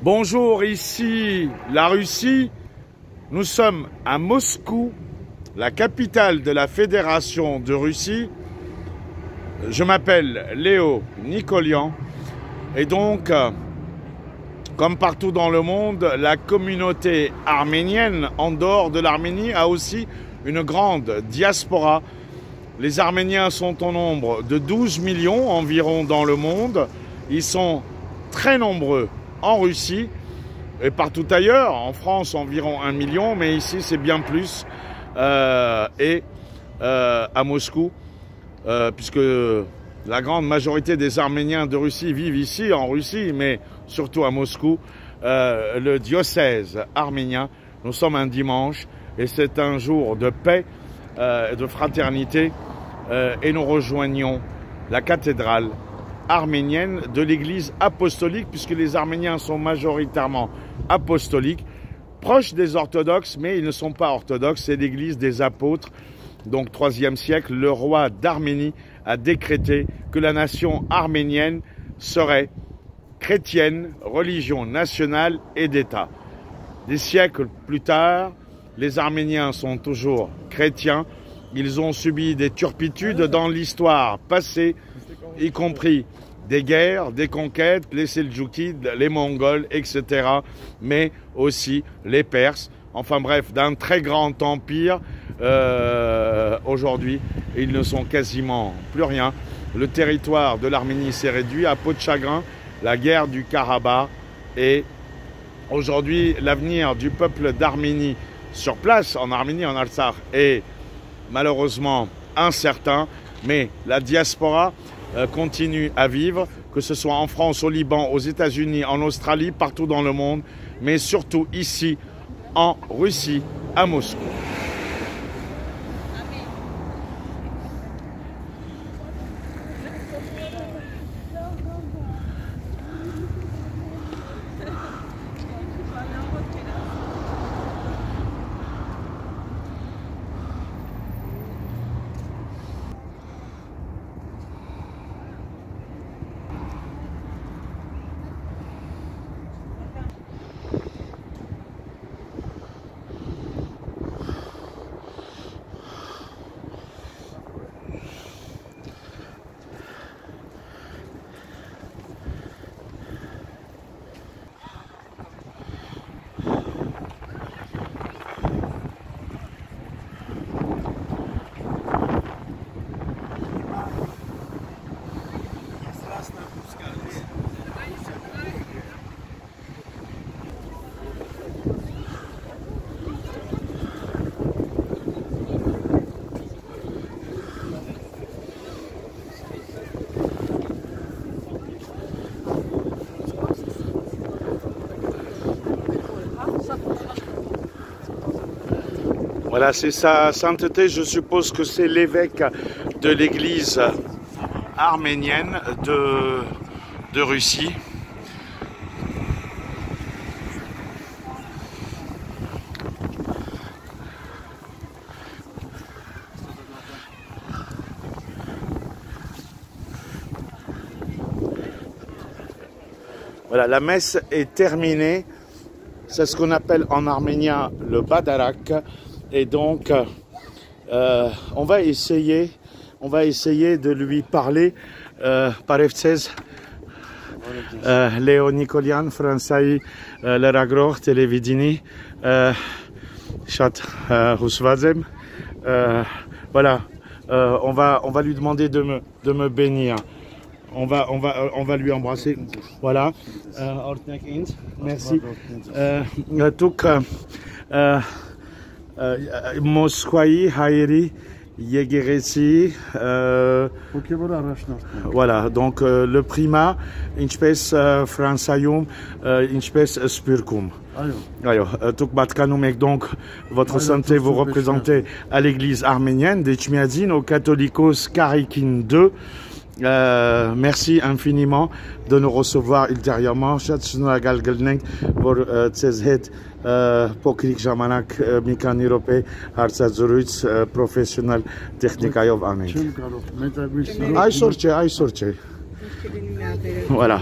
Bonjour, ici la Russie. Nous sommes à Moscou, la capitale de la Fédération de Russie. Je m'appelle Léo Nikolian et donc, comme partout dans le monde, la communauté arménienne en dehors de l'Arménie a aussi une grande diaspora. Les Arméniens sont au nombre de 12 millions environ dans le monde. Ils sont très nombreux en Russie et partout ailleurs. En France, environ 1 million, mais ici, c'est bien plus. À Moscou, puisque la grande majorité des Arméniens de Russie vivent ici, en Russie, mais surtout à Moscou, le diocèse arménien. Nous sommes un dimanche et c'est un jour de paix, de fraternité, et nous rejoignons la cathédrale arménienne de l'église apostolique, puisque les Arméniens sont majoritairement apostoliques, proches des orthodoxes, mais ils ne sont pas orthodoxes, c'est l'église des apôtres. Donc 3e siècle, le roi d'Arménie a décrété que la nation arménienne serait chrétienne, religion nationale et d'État. Des siècles plus tard, les Arméniens sont toujours chrétiens. Ils ont subi des turpitudes dans l'histoire passée, y compris des guerres, des conquêtes, les Seldjoukides, les Mongols, etc. Mais aussi les Perses. Enfin bref, d'un très grand empire. Aujourd'hui, ils ne sont quasiment plus rien. Le territoire de l'Arménie s'est réduit à peau de chagrin. La guerre du Karabakh. Et aujourd'hui, l'avenir du peuple d'Arménie sur place, en Arménie, en Artsakh, est malheureusement incertain. Mais la diaspora continue à vivre, que ce soit en France, au Liban, aux États-Unis, en Australie, partout dans le monde, mais surtout ici, en Russie, à Moscou. Voilà, c'est sa sainteté, je suppose que c'est l'évêque de l'église arménienne de Russie. Voilà, la messe est terminée. C'est ce qu'on appelle en arménien le badarak. Et donc, on va essayer de lui parler. Parevtsez, Léo Nikolian, Français, Leragro, Télévidini, Chat Husvazem. Voilà, on va lui demander de me bénir. On va lui embrasser. Voilà. Merci. Moskvaï, Haïri, Yegeresi. Voilà, donc le primat, Inchpes Fransayum, Inchpes Spurkum. Donc, votre sainteté, vous représentez à l'église arménienne des Tchmiadzine, au Catholicos Karikin II. Merci infiniment de nous recevoir ultérieurement. Փոքրիկ ժամանակ մի քանի րոպե հարցազրույց պրոֆեսիոնալ տեխնիկայով անենք։ Այսօր չէ։ Voilà.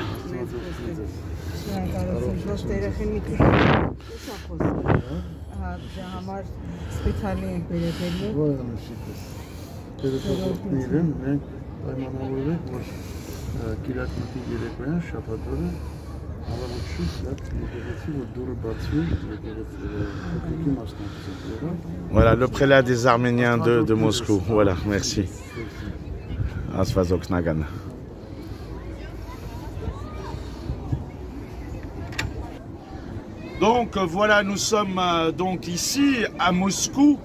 Voilà, le prélat des Arméniens de Moscou. Voilà, merci. Asvazok Nagan. Donc voilà, nous sommes donc ici à Moscou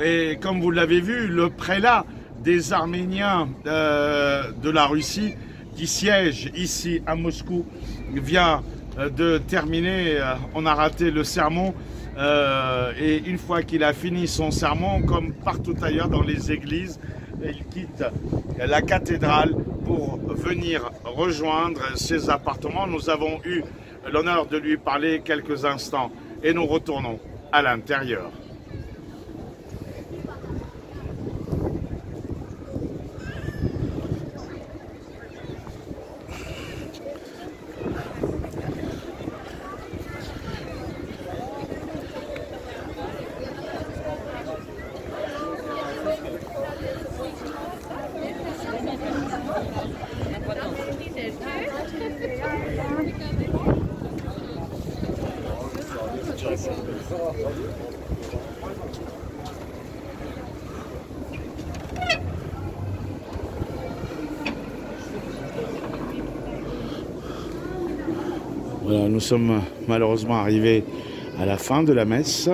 et comme vous l'avez vu, le prélat des Arméniens de la Russie qui siège ici à Moscou vient de terminer. On a raté le sermon et une fois qu'il a fini son sermon, comme partout ailleurs dans les églises, il quitte la cathédrale pour venir rejoindre ses appartements. Nous avons eu l'honneur de lui parler quelques instants et nous retournons à l'intérieur. Voilà, nous sommes malheureusement arrivés à la fin de la messe.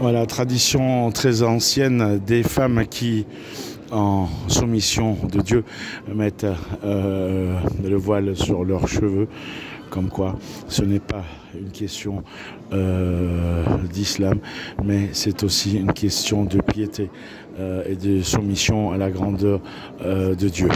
Voilà, tradition très ancienne des femmes qui, en soumission de Dieu, mettent le voile sur leurs cheveux, comme quoi ce n'est pas une question d'islam, mais c'est aussi une question de piété et de soumission à la grandeur de Dieu.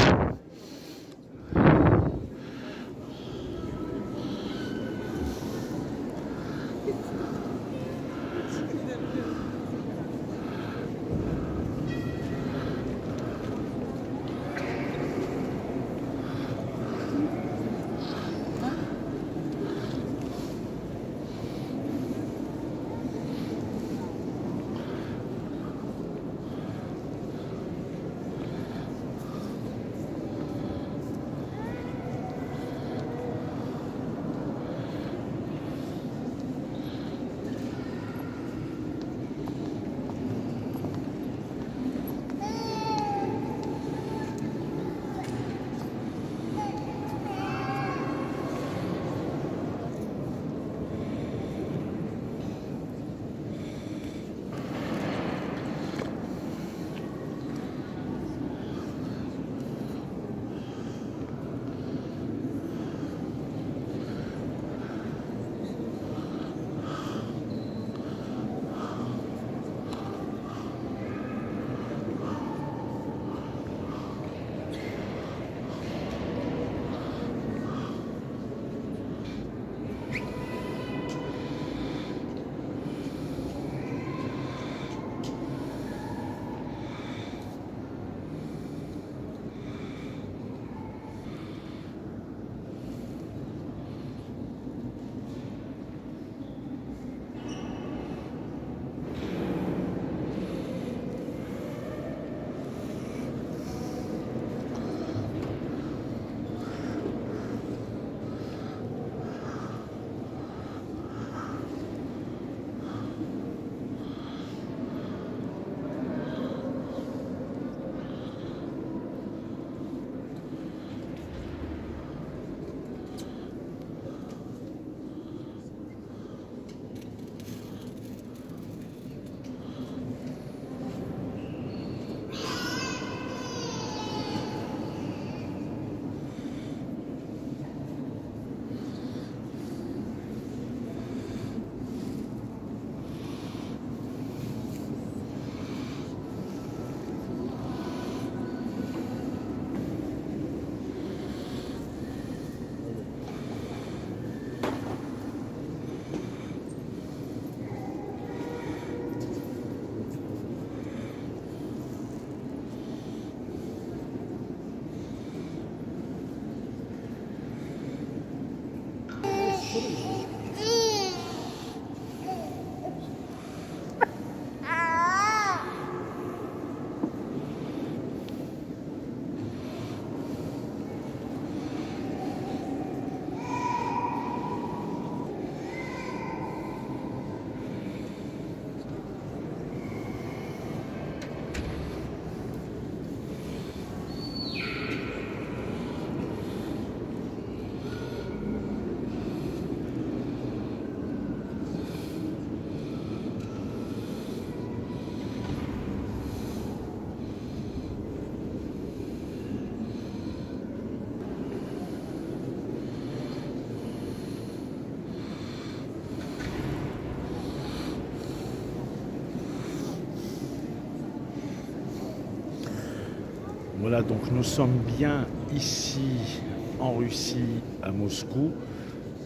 Voilà, donc nous sommes bien ici en Russie, à Moscou.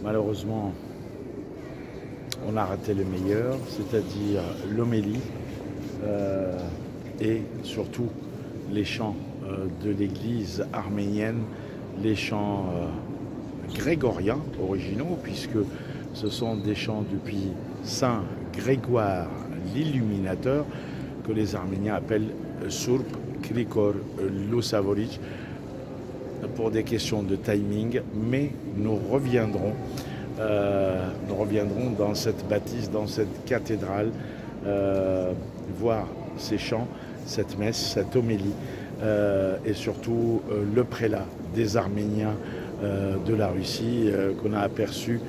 Malheureusement, on a raté le meilleur, c'est-à-dire l'homélie et surtout les chants de l'église arménienne, les chants grégoriens originaux, puisque ce sont des chants depuis Saint Grégoire l'Illuminateur, que les Arméniens appellent Surp Krikor Lusavoric, pour des questions de timing, mais nous reviendrons dans cette bâtisse, dans cette cathédrale, voir ces chants, cette messe, cette homélie, et surtout le prélat des Arméniens de la Russie qu'on a aperçu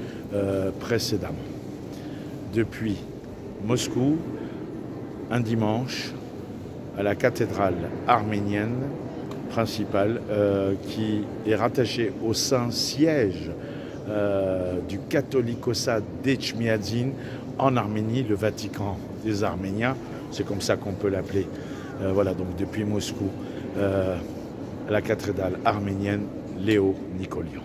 précédemment. Depuis Moscou, un dimanche, à la cathédrale arménienne principale qui est rattachée au Saint-Siège du Catholicosat d'Etchmiadzin en Arménie, le Vatican des Arméniens, c'est comme ça qu'on peut l'appeler. Voilà, donc depuis Moscou, à la cathédrale arménienne Léo Nicolian.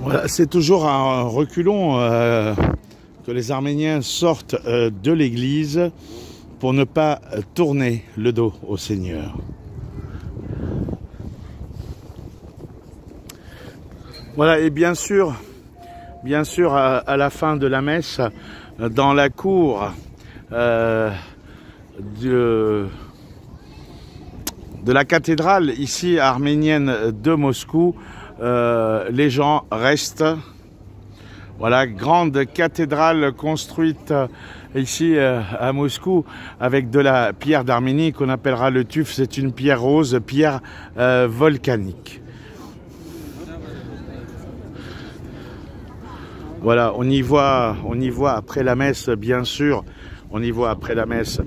Voilà, c'est toujours un reculon que les Arméniens sortent de l'église pour ne pas tourner le dos au Seigneur. Voilà, et bien sûr, à la fin de la messe, dans la cour de la cathédrale ici arménienne de Moscou, les gens restent. Voilà, grande cathédrale construite ici à Moscou avec de la pierre d'Arménie qu'on appellera le tuf. C'est une pierre rose, pierre volcanique. Voilà, on y voit après la messe, bien sûr. On y voit après la messe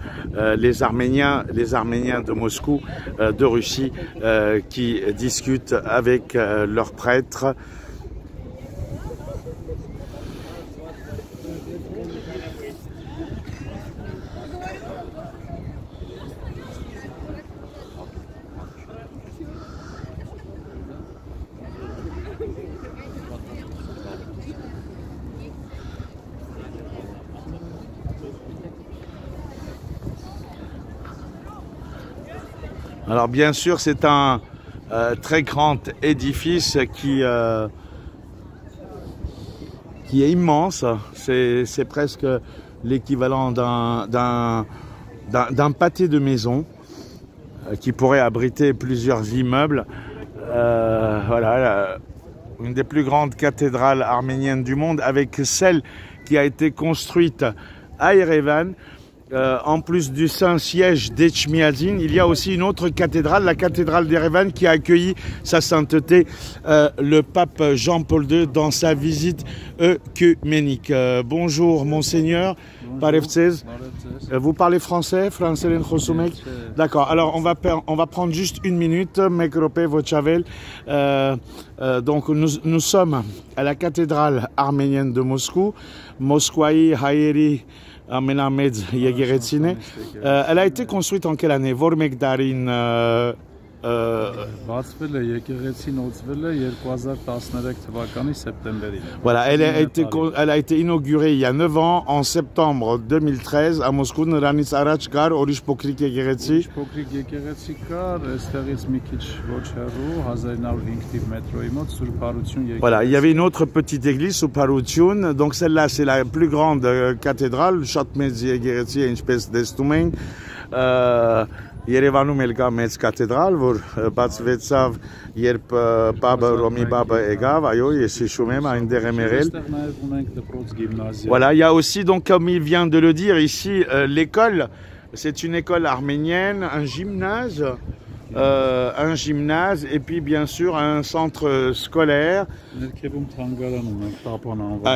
les Arméniens de Moscou, de Russie, qui discutent avec leurs prêtres. Alors bien sûr, c'est un très grand édifice qui est immense. C'est presque l'équivalent d'un pâté de maison qui pourrait abriter plusieurs immeubles. Voilà, une des plus grandes cathédrales arméniennes du monde, avec celle qui a été construite à Erevan. En plus du Saint-Siège d'Echmiadzin, il y a aussi une autre cathédrale, la cathédrale d'Erevan, qui a accueilli sa sainteté, le pape Jean-Paul II, dans sa visite œcuménique. Bonjour, monseigneur. Parevtsez. Vous parlez français? D'accord, alors on va prendre juste une minute. Donc nous sommes à la cathédrale arménienne de Moscou, Moskwaï Hayeri Amenamed Yegeretsine. Elle a été construite en quelle année? Vormekdarin. Voilà, elle a été inaugurée il y a 9 ans, en septembre 2013, à Moscou. Voilà, il y avait une autre petite église sous Paroution. Donc celle-là, c'est la plus grande cathédrale. Երևանում էլ կա մեծ կաթեդրալ, որ բացվեցավ, երբ Պապը Ռոմի Պապը եկավ, այո, ես հիշում եմ, այնտեղ եմ եղել. Voilà, il y a aussi, donc, comme il vient de le dire ici, l'école, c'est une école arménienne, un gymnase et puis bien sûr un centre scolaire.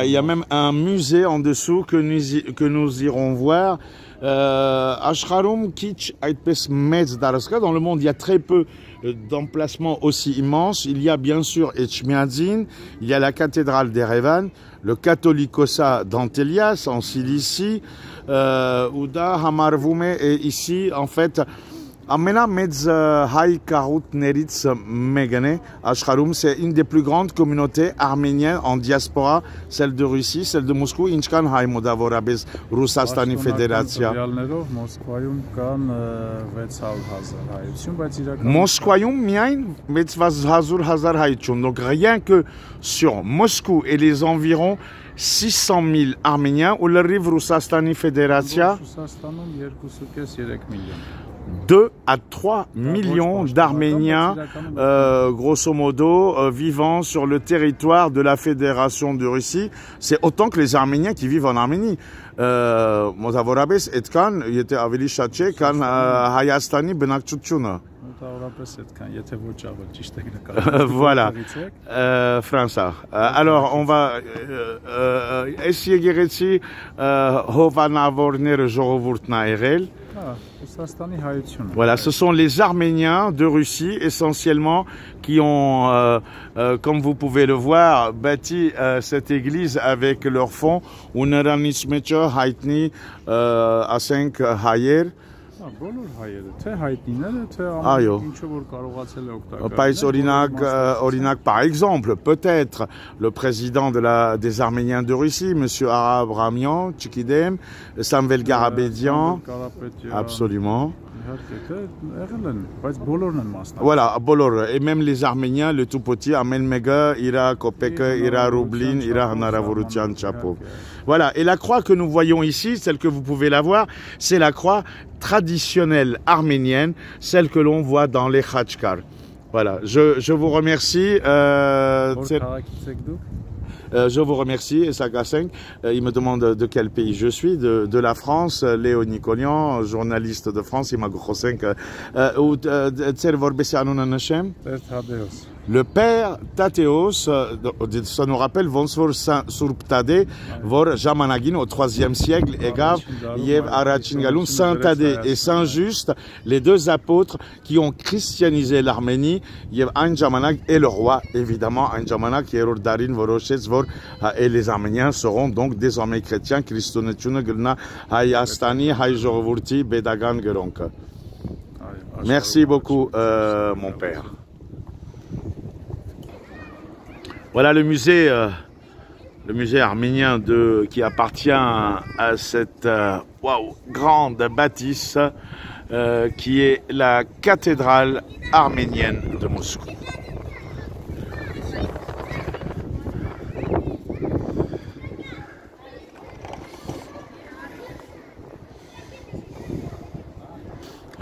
Il y a même un musée en dessous que nous irons voir. Ashkarum Kitsch Aitpes Metz Daraska. Dans le monde, il y a très peu d'emplacements aussi immenses. Il y a bien sûr Echmiadzin, il y a la cathédrale d'Erevan, le Catholicosa d'Antelias en Cilicie, Ouda Hamarvume, et ici en fait Amena Metz Hay Karut Neritz Megane Ashkarum, c'est une des plus grandes communautés arméniennes en diaspora, celle de Russie, celle de Moscou. Inchkan Hay Modavorabes Russastani Fédération. Moscovium miain 600,000 Haïtchoum. Donc rien que sur Moscou et les environs, 600 000 Arméniens ou le rive Russastani Fédération. 2 à 3 millions d'Arméniens, grosso modo, vivant sur le territoire de la Fédération de Russie. C'est autant que les Arméniens qui vivent en Arménie. Mozavorabes etkan yete aveli shache kan Hayastani benakchutchuna. Voilà, François. Alors, on va essayer de Hovanavorner Jorovurtna Erel. Voilà, ce sont les Arméniens de Russie essentiellement qui ont, comme vous pouvez le voir, bâti cette église avec leur fonds. Uneranismecha Haitni Asenk Hayer. Par exemple, peut-être le président des Arméniens de Russie, M. Arab Ramian, Tchikidem, Samvel Garabedian, absolument. Voilà, Bolor, et même les Arméniens, le tout petit, Amel Mega, Ira Kopek, Ira Roublin, Ira Hanaravurutian Chapo. Voilà, et la croix que nous voyons ici, celle que vous pouvez la voir, c'est la croix traditionnelle arménienne, celle que l'on voit dans les Khachkar. Voilà, je vous remercie. Je vous remercie, Sagaseng. Il me demande de quel pays je suis, de la France. Léo Nicolian, journaliste de France. Le père Tathéos, ça nous rappelle Vonsvor Surptade, Vor Jamanagin au IIIe siècle, Egav, Yev Arachingalun, Saint Thaddée et Saint Just, les deux apôtres qui ont christianisé l'Arménie, Yev Anjamanak et le roi, évidemment, Anjamanak, Yerur Darin, Vorochetz, Vor, et les Arméniens seront donc désormais chrétiens, Christonetune, Gelna, Hayastani, Hayjorovurti, Bedagan, Geronka. Merci beaucoup, mon père. Voilà le musée arménien qui appartient à cette grande bâtisse qui est la cathédrale arménienne de Moscou.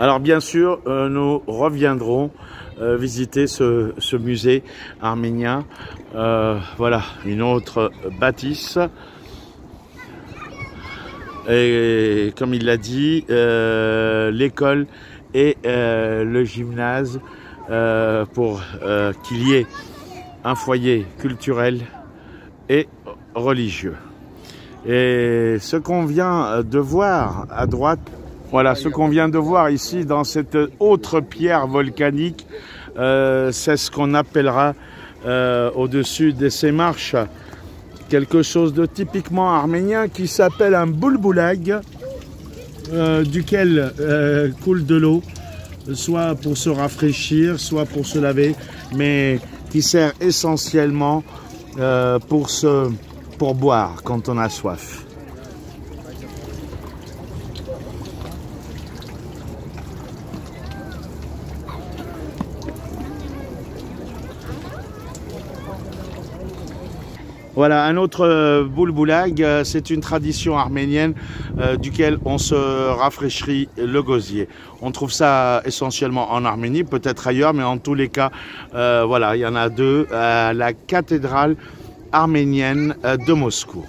Alors bien sûr, nous reviendrons visiter ce musée arménien. Voilà, une autre bâtisse. Et comme il l'a dit, l'école et le gymnase pour qu'il y ait un foyer culturel et religieux. Et ce qu'on vient de voir à droite, voilà, ce qu'on vient de voir ici dans cette autre pierre volcanique, c'est ce qu'on appellera au-dessus de ces marches quelque chose de typiquement arménien qui s'appelle un boulboulag, duquel coule de l'eau, soit pour se rafraîchir, soit pour se laver, mais qui sert essentiellement pour boire quand on a soif. Voilà, un autre boulboulag, c'est une tradition arménienne duquel on se rafraîchit le gosier. On trouve ça essentiellement en Arménie, peut-être ailleurs, mais en tous les cas, voilà, il y en a deux à la cathédrale arménienne de Moscou.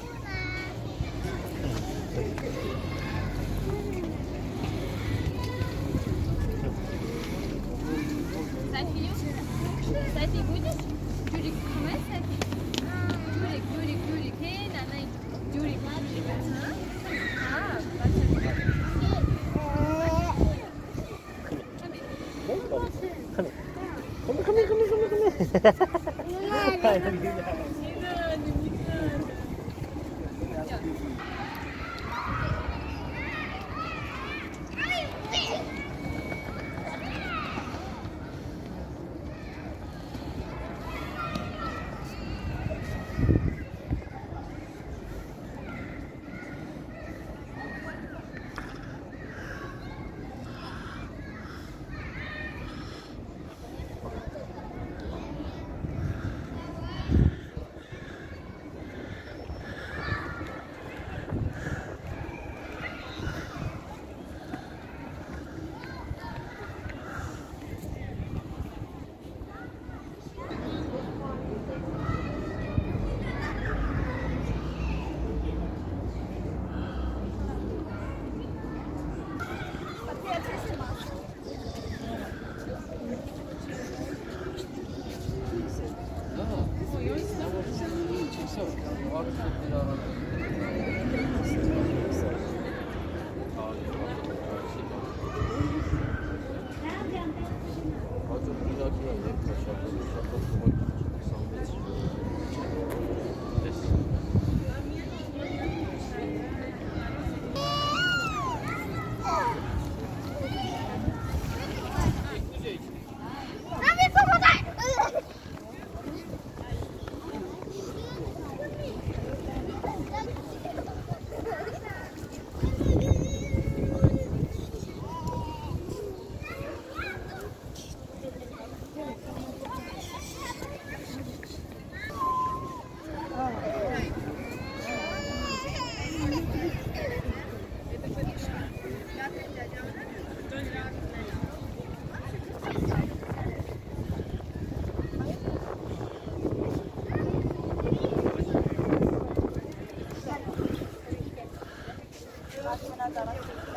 Gracias.